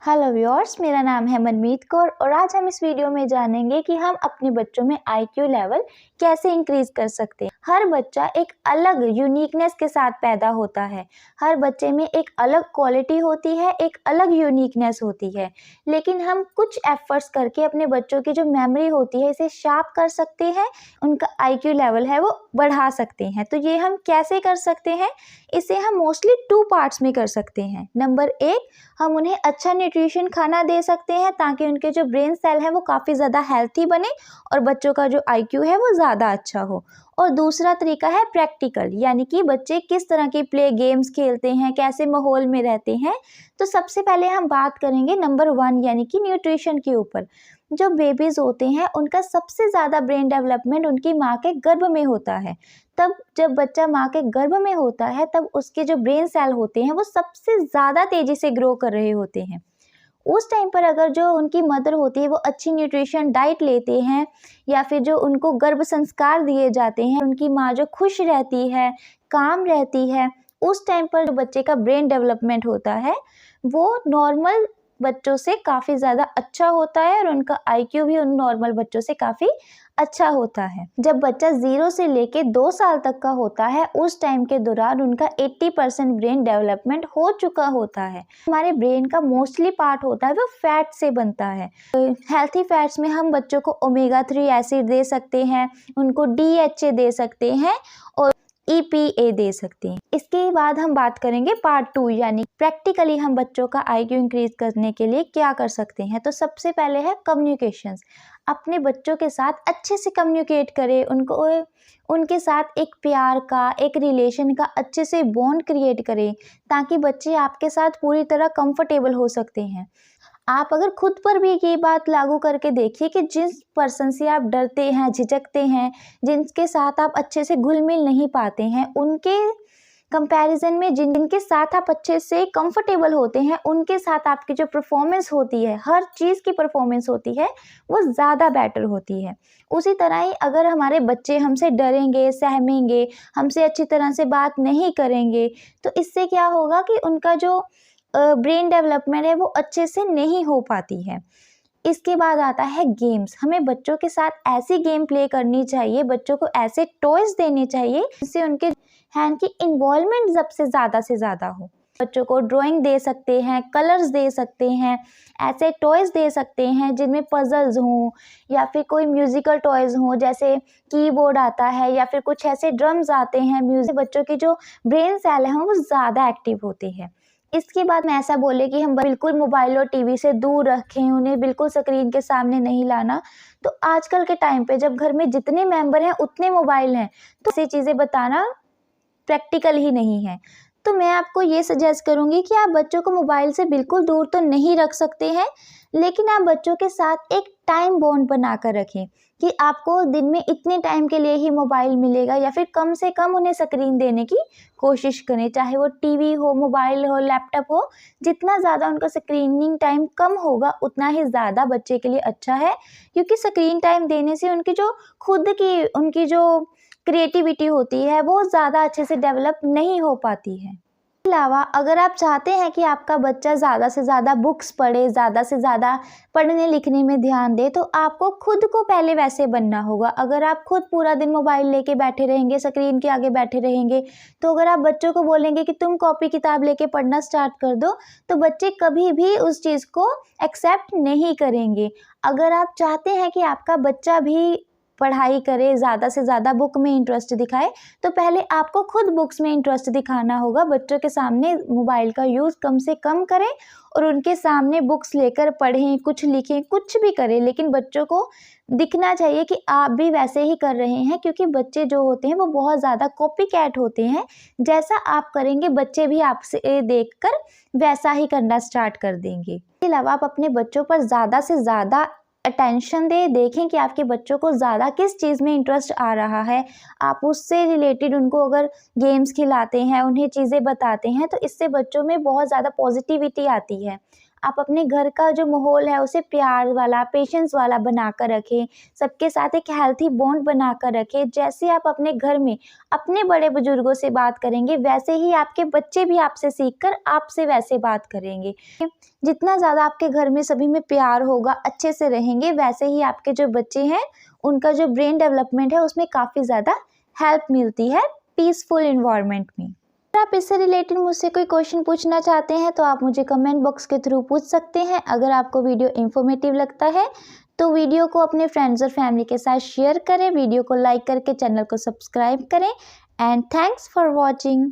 Hello viewers, मेरा नाम है मनमीत कौर और आज हम इस वीडियो में जानेंगे कि हम अपने बच्चों में आईक्यू लेवल कैसे इंक्रीज कर सकते हैं। हर बच्चा एक अलग यूनिकनेस के साथ पैदा होता है। हर बच्चे में एक अलग क्वालिटी होती है, एक अलग यूनिकनेस होती है, लेकिन हम कुछ एफर्ट्स करके अपने बच्चों की जो मेमोरी होती है इसे शार्प कर सकते हैं, उनका आईक्यू लेवल है वो बढ़ा सकते हैं। तो ये हम कैसे कर सकते हैं? इसे हम मोस्टली 2 पार्ट्स में कर सकते हैं। नंबर 1, हम उन्हें अच्छा न्यूट्रिशन खाना दे सकते हैं ताकि उनके जो ब्रेन सेल हैं वो काफ़ी ज़्यादा हेल्थी बने और बच्चों का जो आईक्यू है वो ज़्यादा अच्छा हो। और दूसरा तरीका है प्रैक्टिकल, यानी कि बच्चे किस तरह की प्ले गेम्स खेलते हैं, कैसे माहौल में रहते हैं। तो सबसे पहले हम बात करेंगे नंबर 1 यानी कि न्यूट्रिशन के ऊपर। जो बेबीज़ होते हैं उनका सबसे ज़्यादा ब्रेन डेवलपमेंट उनकी माँ के गर्भ में होता है। तब जब बच्चा माँ के गर्भ में होता है तब उसके जो ब्रेन सेल होते हैं वो सबसे ज़्यादा तेज़ी से ग्रो कर रहे होते हैं। उस टाइम पर अगर जो उनकी मदर होती है वो अच्छी न्यूट्रिशन डाइट लेते हैं या फिर जो उनको गर्भ संस्कार दिए जाते हैं, उनकी माँ जो खुश रहती है, काम रहती है, उस टाइम पर जो बच्चे का ब्रेन डेवलपमेंट होता है वो नॉर्मल बच्चों से काफ़ी ज़्यादा अच्छा होता है और उनका आईक्यू भी उन नॉर्मल बच्चों से काफ़ी अच्छा होता है। जब बच्चा 0 से लेके 2 साल तक का होता है उस टाइम के दौरान उनका 80% ब्रेन डेवलपमेंट हो चुका होता है। हमारे ब्रेन का मोस्टली पार्ट होता है वो फैट से बनता है। हेल्थी फैट्स में हम बच्चों को ओमेगा 3 एसिड दे सकते हैं, उनको DHA दे सकते हैं और EPA दे सकते हैं। इसके बाद हम बात करेंगे पार्ट 2 यानी प्रैक्टिकली हम बच्चों का आईक्यू इंक्रीज करने के लिए क्या कर सकते हैं। तो सबसे पहले है कम्युनिकेशंस। अपने बच्चों के साथ अच्छे से कम्युनिकेट करें, उनको उनके साथ एक प्यार का, एक रिलेशन का अच्छे से बॉन्ड क्रिएट करें ताकि बच्चे आपके साथ पूरी तरह कंफर्टेबल हो सकते हैं। आप अगर खुद पर भी ये बात लागू करके देखिए कि जिस पर्सन से आप डरते हैं, झिझकते हैं, जिनके साथ आप अच्छे से घुल मिल नहीं पाते हैं, उनके कंपैरिजन में जिनके साथ आप अच्छे से कंफर्टेबल होते हैं, उनके साथ आपकी जो परफॉर्मेंस होती है, हर चीज़ की परफॉर्मेंस होती है वो ज़्यादा बेटर होती है। उसी तरह ही अगर हमारे बच्चे हमसे डरेंगे, सहमेंगे, हमसे अच्छी तरह से बात नहीं करेंगे तो इससे क्या होगा कि उनका जो ब्रेन डेवलपमेंट है वो अच्छे से नहीं हो पाती है। इसके बाद आता है गेम्स। हमें बच्चों के साथ ऐसी गेम प्ले करनी चाहिए, बच्चों को ऐसे टॉयज़ देने चाहिए जिससे उनके हैंड की इन्वॉल्वमेंट सबसे ज़्यादा से ज़्यादा हो। बच्चों को ड्राइंग दे सकते हैं, कलर्स दे सकते हैं, ऐसे टॉयज़ दे सकते हैं जिनमें पज़ल्स हों या फिर कोई म्यूज़िकल टॉयज़ हों, जैसे कीबोर्ड आता है या फिर कुछ ऐसे ड्रम्स आते हैं म्यूज़िक। बच्चों की जो ब्रेन सेल है वो ज़्यादा एक्टिव होते हैं। इसके बाद मैं ऐसा बोले कि हम बिल्कुल मोबाइल और टीवी से दूर रखें, उन्हें बिल्कुल स्क्रीन के सामने नहीं लाना। तो आजकल के टाइम पे जब घर में जितने मेंबर हैं उतने मोबाइल हैं, तो ऐसी चीज़ें बताना प्रैक्टिकल ही नहीं है। तो मैं आपको ये सजेस्ट करूँगी कि आप बच्चों को मोबाइल से बिल्कुल दूर तो नहीं रख सकते हैं, लेकिन आप बच्चों के साथ एक टाइम बॉन्ड बना कर रखें कि आपको दिन में इतने टाइम के लिए ही मोबाइल मिलेगा या फिर कम से कम उन्हें स्क्रीन देने की कोशिश करें, चाहे वो टीवी हो, मोबाइल हो, लैपटॉप हो। जितना ज़्यादा उनका स्क्रीनिंग टाइम कम होगा उतना ही ज़्यादा बच्चे के लिए अच्छा है, क्योंकि स्क्रीन टाइम देने से उनकी जो खुद की उनकी जो क्रिएटिविटी होती है वो ज़्यादा अच्छे से डेवलप नहीं हो पाती है। इसके अलावा अगर आप चाहते हैं कि आपका बच्चा ज़्यादा से ज़्यादा बुक्स पढ़े, ज़्यादा से ज़्यादा पढ़ने लिखने में ध्यान दे, तो आपको खुद को पहले वैसे बनना होगा। अगर आप खुद पूरा दिन मोबाइल लेके बैठे रहेंगे, स्क्रीन के आगे बैठे रहेंगे, तो अगर आप बच्चों को बोलेंगे कि तुम कॉपी किताब लेके पढ़ना स्टार्ट कर दो, तो बच्चे कभी भी उस चीज़ को एक्सेप्ट नहीं करेंगे। अगर आप चाहते हैं कि आपका बच्चा भी पढ़ाई करे, ज़्यादा से ज़्यादा बुक में इंटरेस्ट दिखाए, तो पहले आपको खुद बुक्स में इंटरेस्ट दिखाना होगा। बच्चों के सामने मोबाइल का यूज़ कम से कम करें और उनके सामने बुक्स लेकर पढ़ें, कुछ लिखें, कुछ भी करें, लेकिन बच्चों को दिखना चाहिए कि आप भी वैसे ही कर रहे हैं, क्योंकि बच्चे जो होते हैं वो बहुत ज़्यादा कॉपी कैट होते हैं। जैसा आप करेंगे बच्चे भी आपसे देखकर वैसा ही करना स्टार्ट कर देंगे। इसके अलावा आप अपने बच्चों पर ज़्यादा से ज़्यादा अटेंशन देखें कि आपके बच्चों को ज़्यादा किस चीज़ में इंटरेस्ट आ रहा है। आप उससे रिलेटेड उनको अगर गेम्स खिलाते हैं, उन्हें चीज़ें बताते हैं, तो इससे बच्चों में बहुत ज़्यादा पॉजिटिविटी आती है। आप अपने घर का जो माहौल है उसे प्यार वाला, पेशेंस वाला बना कर रखें, सबके साथ एक हेल्थी बॉन्ड बना कर रखें। जैसे आप अपने घर में अपने बड़े बुजुर्गों से बात करेंगे, वैसे ही आपके बच्चे भी आपसे सीखकर आपसे वैसे बात करेंगे। जितना ज़्यादा आपके घर में सभी में प्यार होगा, अच्छे से रहेंगे, वैसे ही आपके जो बच्चे हैं उनका जो ब्रेन डेवलपमेंट है उसमें काफ़ी ज़्यादा हेल्प मिलती है पीसफुल इन्वायरमेंट में। अगर आप इससे रिलेटेड मुझसे कोई क्वेश्चन पूछना चाहते हैं तो आप मुझे कमेंट बॉक्स के थ्रू पूछ सकते हैं। अगर आपको वीडियो इन्फॉर्मेटिव लगता है तो वीडियो को अपने फ्रेंड्स और फैमिली के साथ शेयर करें, वीडियो को लाइक करके चैनल को सब्सक्राइब करें। And thanks for watching.